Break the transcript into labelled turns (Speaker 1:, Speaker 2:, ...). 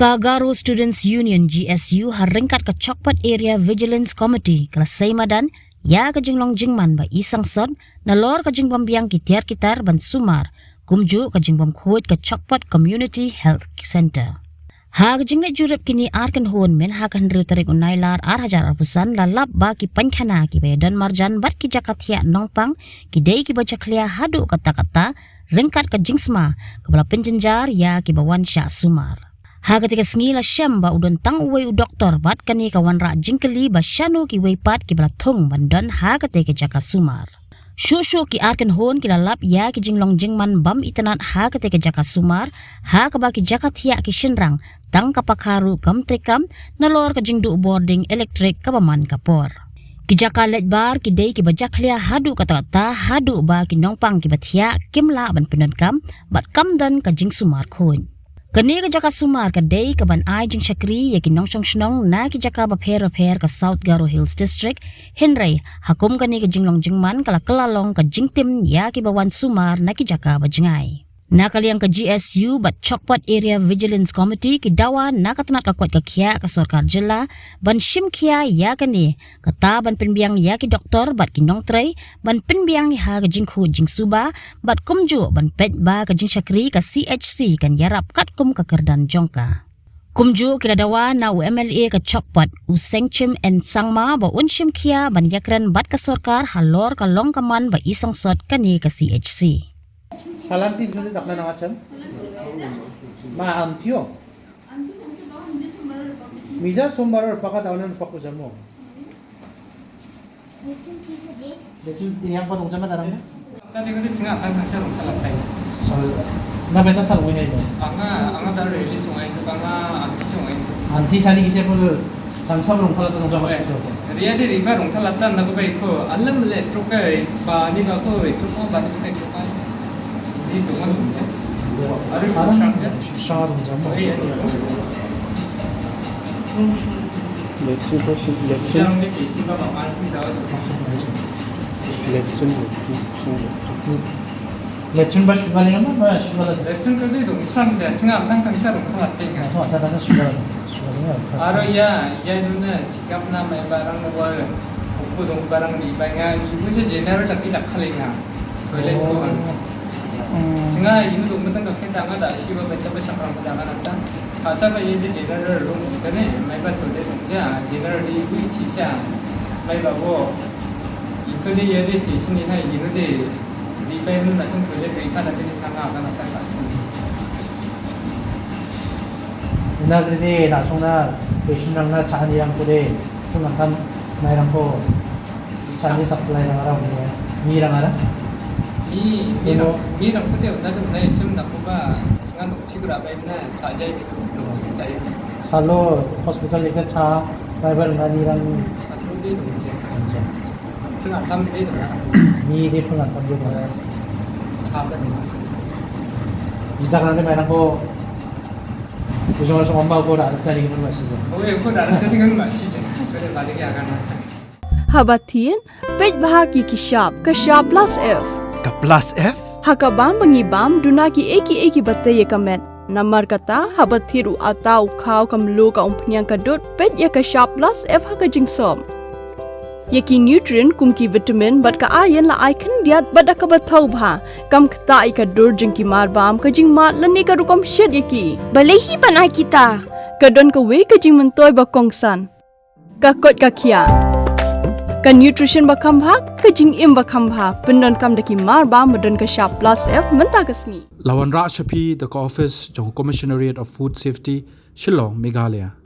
Speaker 1: Garo Students Union GSU haringkat ke Chokpat Area Vigilance Committee kelas Saimadan ya ke jinglong jingman ba isang sod nalor ke jingbam biang kitiar kitar ban sumar kumju ke jingbam kuat ke Chokpat Community Health Center. Ha ke jingle jurep kini arkan hon men ha kan ru tarik unailar ar hajar arpusan lalap ba ki pankhana ki dan marjan bat ki jakatia nongpang ki dei ki baca klia hadu kata-kata ringkat ke jingsma kepala penjenjar ya ki bawan sya sumar. Ha ketika sengila syam ba udon tang uwe u doktor bat kani kawan ra jingkeli ba syanu ki weipat ki balatung bandan ha ketika jaka sumar. Shushu ki arken hon ki lalap ya ki jinglong jingman bam itanat ha ketika jaka sumar ha ke baki jaka tiak ki shinrang tang kapakaru kam trikam nalor ke jingdu boarding elektrik kapaman kapor. Ki jaka let bar ki dei ki bajak lia hadu kata-kata hadu ba ki nongpang ki batia kimla ban penan kam bat kam dan ke jing sumar khon. Kani ke jaka sumar ke dei ke ban ai jing syakri ya ki nongsong shnong na ki jaka ba pher ke South Garo Hills District Henry hakum kani ke jinglong jingman kala kelalong ke jingtim ya ki bawan sumar na ki jaka ba jengai. Na kaliang ke GSU bat Chokpat Area Vigilance Committee ki dawa na katanat ka kuat ke kia ke Sorkar Jela ban shim kia ya kani kata ban penbiang ya ki doktor bat ki nong tray ban penbiang ha ke jingku jing suba bat kumju ban pet ba ke jing syakri ke CHC kan yarap kat kum ke kerdan jongka. Kumju kira dawa na UMLA ke Chokpat Usengchim en Sangma ba unshim kia ban yakran bat ke Sorkar halor ka long kaman ba isang sot kani ke CHC.
Speaker 2: Salanti bisa tak nak macam? Ma antio. Misa sombar pakat awanan paku jamu. Jadi yang potong jama darangnya?
Speaker 3: Tadi kita cengat tentang saya rumah salah saya.
Speaker 2: Na beta sal wei itu.
Speaker 3: Anga dah rilis sungai itu, anga anti sungai itu.
Speaker 2: Anti sani kisah pun jangsa belum kalau tentang jama itu.
Speaker 3: Dia di riba rumah salah tan nak baik ko. Alam le trukai, ba ni ba ko itu ko ba tu kai ko. Ini tu kan. Ada orang
Speaker 2: Syar jama.
Speaker 4: Election person election.
Speaker 3: Yang ni kisi ba masih dah.
Speaker 4: Election.
Speaker 2: Lecun bas sudah lama bas sudah.
Speaker 3: Election kerja itu sang dia cengat tentang saya rumah salah tiga.
Speaker 2: So ada sudah lama.
Speaker 3: Aro ya itu na cikap na may barang nawa upudong barang di banga ibu se general tak tidak kalinga. Toilet ko. Singa ini tu betul tak kita angkat dah siapa baca baca orang berjangan ada. Asal ini di general room kan may ba toilet ya general di ibu cia may bawa. Itu dia di sini na ini di payment macam toilet kita ada di tengah akan ada kasih.
Speaker 2: Nak ni langsung na patient orang na cari yang kode tu makan naik rampo cari supply orang ni orang ada.
Speaker 3: Ni orang putih ada tu naik cuma nak buka dengan cikgu apa ini saja itu saya.
Speaker 2: Selalu hospital itu cah driver ni orang
Speaker 3: Satu dia tu je. Tengah tam dia tu.
Speaker 2: ni dia pun nak tahu dia.
Speaker 3: Apa ni?
Speaker 2: Bisa kan nanti mereka ko Usung omba ko dah cari kita masih je.
Speaker 3: Oh, aku dah rasa tinggal masih je. Saya balik akan.
Speaker 5: Habatin, pej bahagi ki sharp plus F.
Speaker 6: Ka plus F?
Speaker 5: Hakabam bangibam dunaki eki batay kamet. Namar kata habatiru atau kau kamlu ka umpnyang kadut pej ya ka sharp plus F haka jingsom. Yaki nutrient kumki vitamin bat ka ayan la ai kan diat bada ka bathau bha kam khta ai ka dur jingki marbam ka jingma lani ka rukom shed yaki balehi banai kita kadon ka we ka jing mentoy ba kongsan ka kot ka khia ka nutrition ba khambha ka jing im ba khambha pendon kam daki marbam badon ka sharp plus F menta kasni
Speaker 6: Lawan Ra Shapi, the office, Johor Commissionariat of Food Safety, Shillong, Meghalaya.